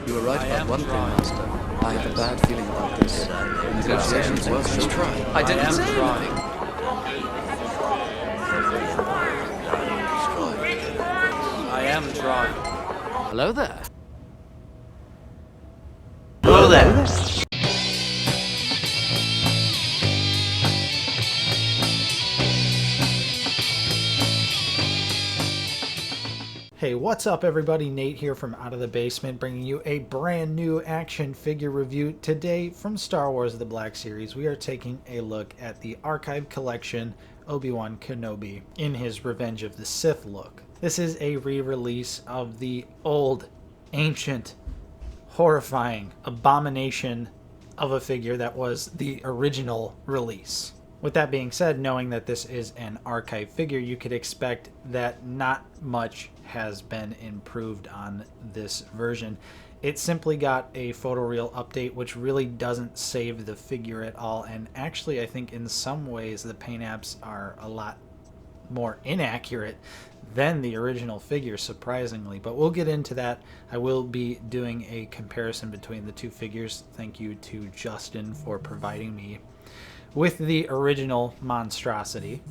You were right about one thing, Master. I have a bad feeling about this. Negotiations worth just try. I didn't say anything. I am drawing. Hello there. Hello there. Hey, what's up everybody? Nate here from Out of the Basement, bringing you a brand new action figure review. Today from Star Wars The Black Series, we are taking a look at the Archive Collection ObiWan Kenobi in his Revenge of the Sith look. This is a re-release of the old, ancient, horrifying abomination of a figure that was the original release. With that being said, knowing that this is an archive figure, you could expect that not much has been improved on this version. It simply got a photoreal update, which really doesn't save the figure at all, and actually I think in some ways the paint apps are a lot more inaccurate than the original figure, surprisingly, but we'll get into that. I will be doing a comparison between the two figures. Thank you to Justin for providing me with the original monstrosity.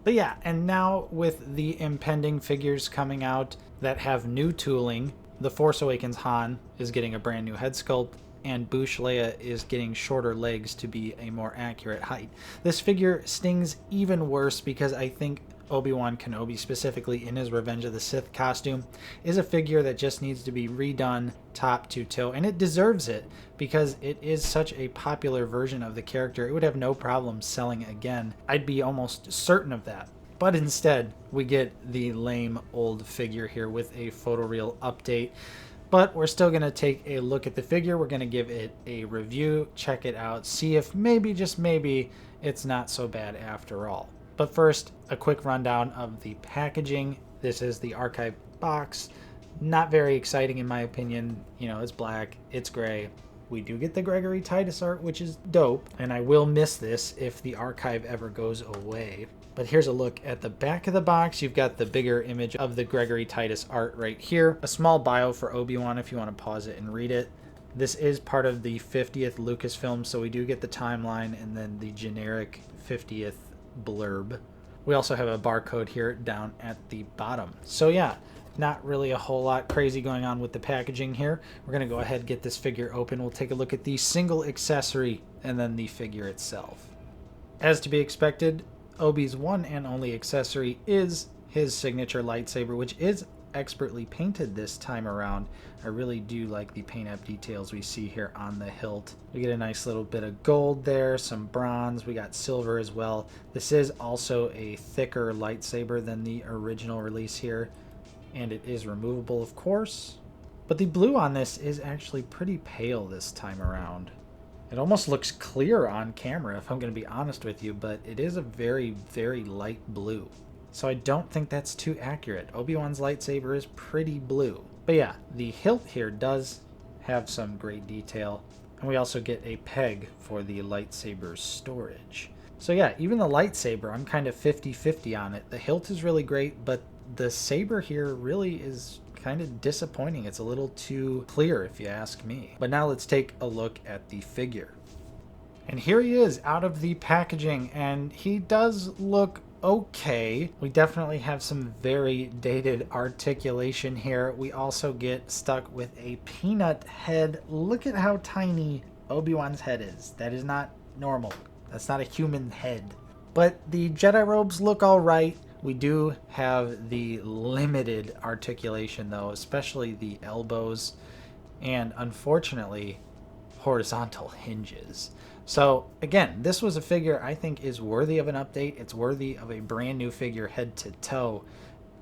But yeah, and now with the impending figures coming out that have new tooling, The Force Awakens Han is getting a brand new head sculpt, and Boushh Leia is getting shorter legs to be a more accurate height. This figure stings even worse because I think Obi-Wan Kenobi, specifically in his Revenge of the Sith costume, is a figure that just needs to be redone top to toe, and it deserves it because it is such a popular version of the character. It would have no problem selling again. I'd be almost certain of that. But instead, we get the lame old figure here with a photoreal update. But we're still going to take a look at the figure. We're going to give it a review, check it out, see if maybe, just maybe, it's not so bad after all. But first, a quick rundown of the packaging. This is the archive box. Not very exciting in my opinion. You know, it's black, it's gray. We do get the Gregory Titus art, which is dope, and I will miss this if the archive ever goes away. But here's a look at the back of the box. You've got the bigger image of the Gregory Titus art right here. A small bio for Obi-Wan if you want to pause it and read it. This is part of the 50th Lucasfilm, so we do get the timeline and then the generic 50th blurb. We also have a barcode here down at the bottom. So yeah, not really a whole lot crazy going on with the packaging here. We're going to go ahead and get this figure open. We'll take a look at the single accessory and then the figure itself. As to be expected, Obi's one and only accessory is his signature lightsaber, which is expertly painted this time around. I really do like the paint app details we see here on the hilt. We get a nice little bit of gold there, some bronze, we got silver as well. This is also a thicker lightsaber than the original release here, and it is removable of course. But the blue on this is actually pretty pale this time around. It almost looks clear on camera if I'm going to be honest with you, but it is a very, very light blue. So I don't think that's too accurate. Obi-Wan's lightsaber is pretty blue. But yeah, the hilt here does have some great detail. And we also get a peg for the lightsaber storage. So yeah, even the lightsaber, I'm kind of 50-50 on it. The hilt is really great, but the saber here really is kind of disappointing. It's a little too clear if you ask me. But now let's take a look at the figure. And here he is out of the packaging, and he does look okay. We definitely have some very dated articulation here. We also get stuck with a peanut head. Look at how tiny Obi-Wan's head is. That is not normal. That's not a human head. But the Jedi robes look all right. We do have the limited articulation though, especially the elbows, and unfortunately horizontal hinges. So again, this was a figure I think is worthy of an update. It's worthy of a brand new figure head to toe,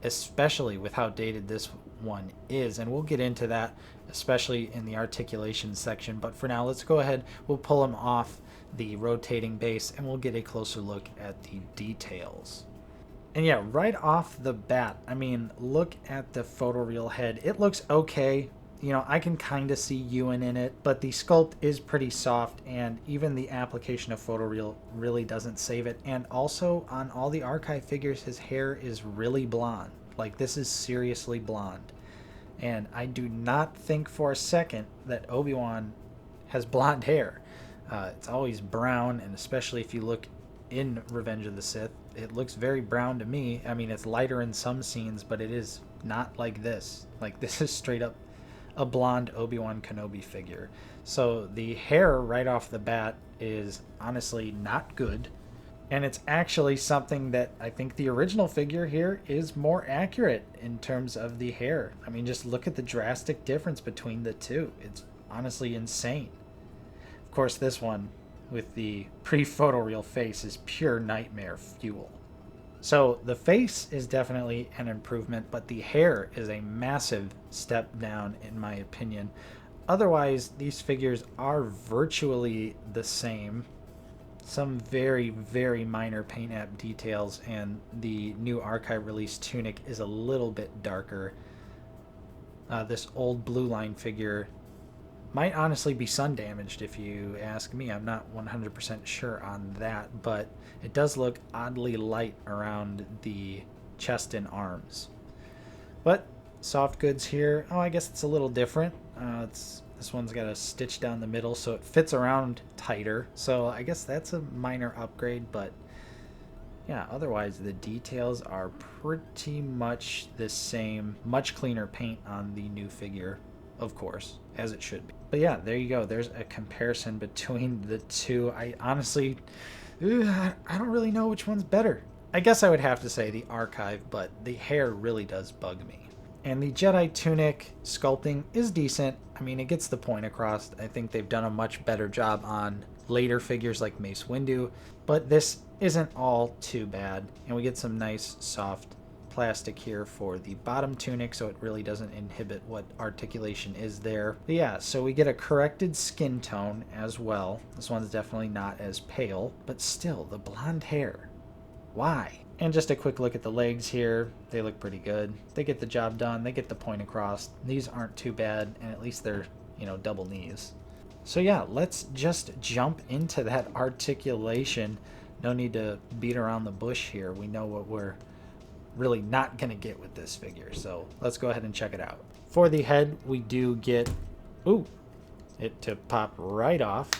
especially with how dated this one is. And we'll get into that, especially in the articulation section. But for now, let's go ahead. We'll pull him off the rotating base and we'll get a closer look at the details. And yeah, right off the bat, I mean, look at the photoreal head. It looks okay. You know, I can kind of see Ewan in it, but the sculpt is pretty soft, and even the application of photoreal really doesn't save it. And also, on all the archive figures, his hair is really blonde. Like, this is seriously blonde. And I do not think for a second that Obi-Wan has blonde hair. It's always brown, and especially if you look in Revenge of the Sith, it looks very brown to me. I mean, it's lighter in some scenes, but it is not like this. Like, this is straight up a blonde Obi-Wan Kenobi figure. So the hair right off the bat is honestly not good. And it's actually something that I think the original figure here is more accurate in terms of the hair. I mean, just look at the drastic difference between the two. It's honestly insane. Of course, this one with the pre-photoreal face is pure nightmare fuel. So the face is definitely an improvement, but the hair is a massive step down in my opinion. Otherwise, these figures are virtually the same. Some very, very minor paint app details, and the new archive release tunic is a little bit darker. This old blue line figure might honestly be sun damaged if you ask me. I'm not 100% sure on that, but it does look oddly light around the chest and arms. But soft goods here, oh, I guess it's a little different. This one's got a stitch down the middle, so it fits around tighter. So I guess that's a minor upgrade, but yeah, otherwise the details are pretty much the same. Much cleaner paint on the new figure, of course, as it should be. But yeah, there you go. There's a comparison between the two. I honestly, I don't really know which one's better. I guess I would have to say the archive, but the hair really does bug me. And the Jedi tunic sculpting is decent. I mean, it gets the point across. I think they've done a much better job on later figures like Mace Windu, but this isn't all too bad. And we get some nice soft plastic here for the bottom tunic, so it really doesn't inhibit what articulation is there. But yeah, so we get a corrected skin tone as well. This one's definitely not as pale, but still, the blonde hair. Why? And just a quick look at the legs here. They look pretty good. They get the job done. They get the point across. These aren't too bad, and at least they're, double knees. So yeah, let's just jump into that articulation. No need to beat around the bush here. We know what we're really not going to get with this figure. So let's go ahead and check it out. For the head, we do get, it to pop right off.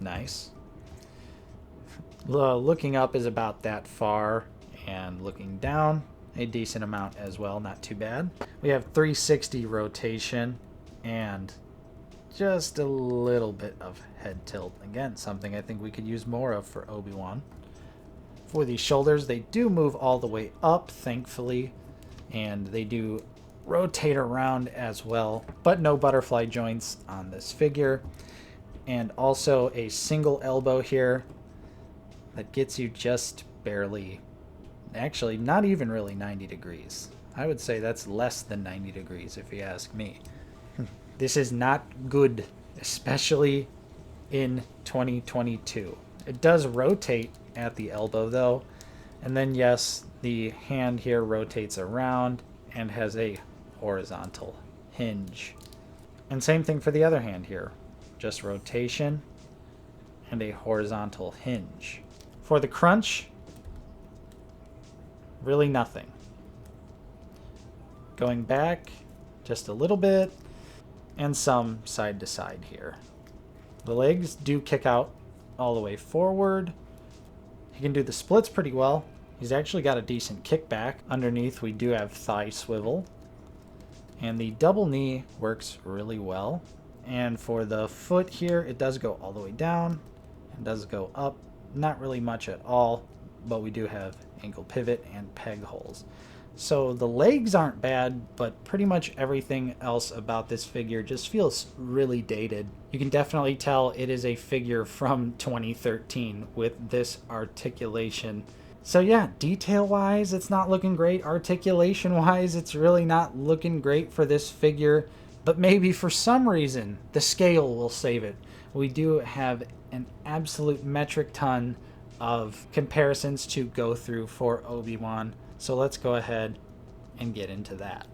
Nice. Looking up is about that far, and looking down, a decent amount as well, not too bad. We have 360 rotation and just a little bit of head tilt. Again, something I think we could use more of for Obi-Wan. For the shoulders, they do move all the way up, thankfully, and they do rotate around as well, but no butterfly joints on this figure. And also a single elbow here that gets you just barely, actually not even really 90 degrees. I would say that's less than 90 degrees if you ask me. This is not good, especially in 2022. It does rotate at the elbow though, and then yes, the hand here rotates around and has a horizontal hinge. And same thing for the other hand here, just rotation and a horizontal hinge. For the crunch, really nothing. Going back just a little bit, and some side to side here. The legs do kick out all the way forward. He can do the splits pretty well. He's actually got a decent kickback. Underneath we do have thigh swivel. And the double knee works really well. And for the foot here, it does go all the way down. It does go up. Not really much at all, but we do have ankle pivot and peg holes. So the legs aren't bad, but pretty much everything else about this figure just feels really dated. You can definitely tell it is a figure from 2013 with this articulation. So yeah, detail-wise, it's not looking great. Articulation-wise, it's really not looking great for this figure. But maybe for some reason, the scale will save it. We do have an absolute metric ton of comparisons to go through for Obi-Wan. So let's go ahead and get into that.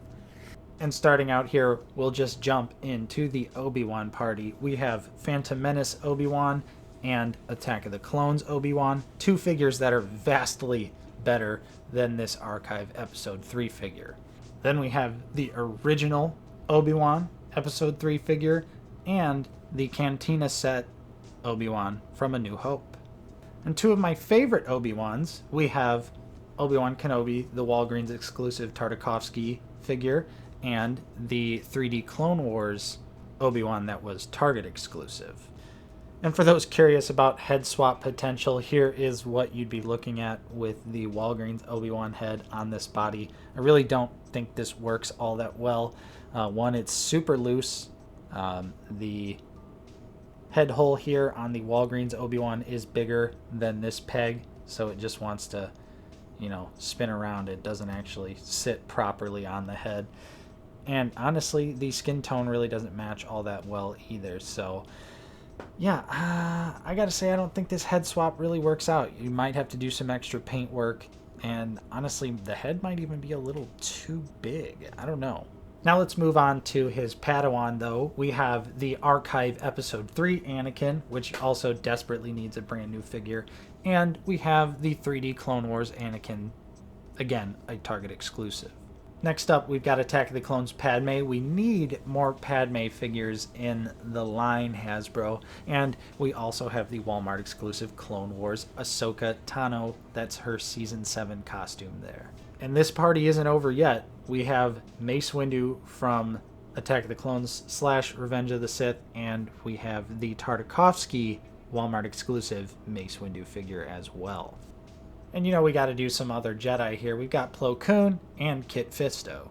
And starting out here, we'll just jump into the ObiWan Party. We have Phantom Menace Obi-Wan and Attack of the Clones Obi-Wan, two figures that are vastly better than this Archive Episode 3 figure. Then we have the original ObiWan Episode 3 figure, and the Cantina set ObiWan from A New Hope. And two of my favorite Obi-Wans, we have ObiWan Kenobi, the Walgreens exclusive Tartakovsky figure, and the 3D Clone Wars Obi-Wan that was Target exclusive. And for those curious about head swap potential, here is what you'd be looking at with the Walgreens Obi-Wan head on this body. I really don't think this works all that well. One, it's super loose. The head hole here on the Walgreens Obi-Wan is bigger than this peg, so it just wants to, spin around. It doesn't actually sit properly on the head. And honestly, the skin tone really doesn't match all that well either. So yeah, I gotta say, I don't think this head swap really works out. You might have to do some extra paint work, and honestly, the head might even be a little too big. I don't know. Now let's move on to his Padawan, though. We have the Archive Episode 3 Anakin, which also desperately needs a brand new figure. And we have the 3D Clone Wars Anakin, again, a Target exclusive. Next up, we've got Attack of the Clones Padme. We need more Padme figures in the line, Hasbro. And we also have the Walmart exclusive Clone Wars Ahsoka Tano. That's her Season 7 costume there. And this party isn't over yet. We have Mace Windu from Attack of the Clones / Revenge of the Sith, and we have the Tartakovsky Walmart exclusive Mace Windu figure as well. And we got to do some other Jedi here. We've got Plo Koon and Kit Fisto.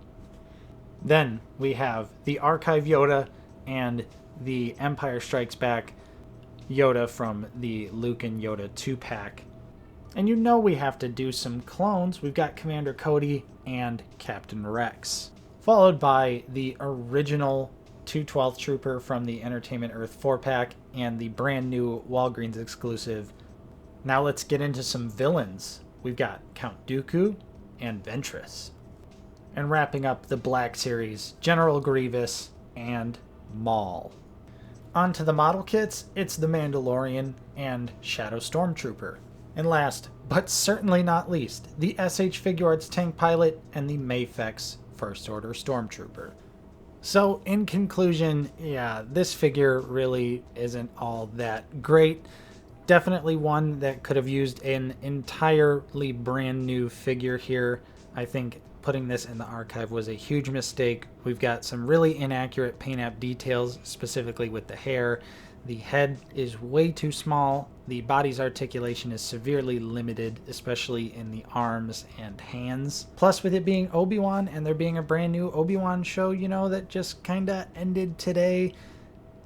Then we have the Archive Yoda and the Empire Strikes Back Yoda from the Luke and Yoda 2-pack. And we have to do some clones. We've got Commander Cody and Captain Rex, followed by the original 212th Trooper from the Entertainment Earth 4-pack and the brand new Walgreens exclusive. Now let's get into some villains. We've got Count Dooku and Ventress. And wrapping up the Black Series, General Grievous and Maul. On to the model kits, it's the Mandalorian and Shadow Stormtrooper. And last, but certainly not least, the SH Figuarts Tank Pilot and the Mafex First Order Stormtrooper. So in conclusion, yeah, this figure really isn't all that great. Definitely one that could have used an entirely brand new figure here. I think putting this in the archive was a huge mistake. We've got some really inaccurate paint app details, specifically with the hair. The head is way too small. The body's articulation is severely limited, especially in the arms and hands. Plus, with it being Obi-Wan and there being a brand new Obi-Wan show, that just kind of ended today,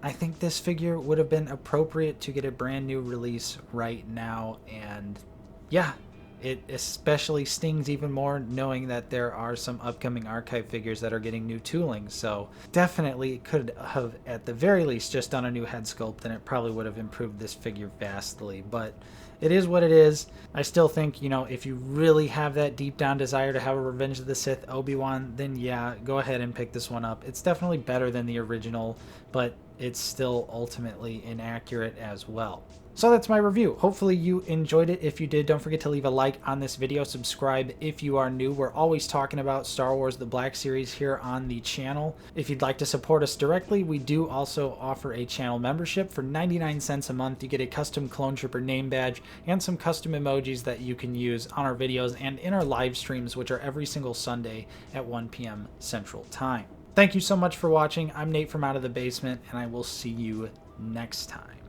I think this figure would have been appropriate to get a brand new release right now. And yeah, it especially stings even more knowing that there are some upcoming archive figures that are getting new tooling. So definitely could have at the very least just done a new head sculpt, and it probably would have improved this figure vastly. But it is what it is. I still think, if you really have that deep down desire to have a Revenge of the Sith Obi-Wan, then yeah, go ahead and pick this one up. It's definitely better than the original, but it's still ultimately inaccurate as well. So that's my review. Hopefully you enjoyed it. If you did, don't forget to leave a like on this video. Subscribe if you are new. We're always talking about Star Wars The Black Series here on the channel. If you'd like to support us directly, we do also offer a channel membership. For 99 cents a month, you get a custom Clone Trooper name badge and some custom emojis that you can use on our videos and in our live streams, which are every single Sunday at 1 p.m. Central Time. Thank you so much for watching. I'm Nate from Out of the Basement, and I will see you next time.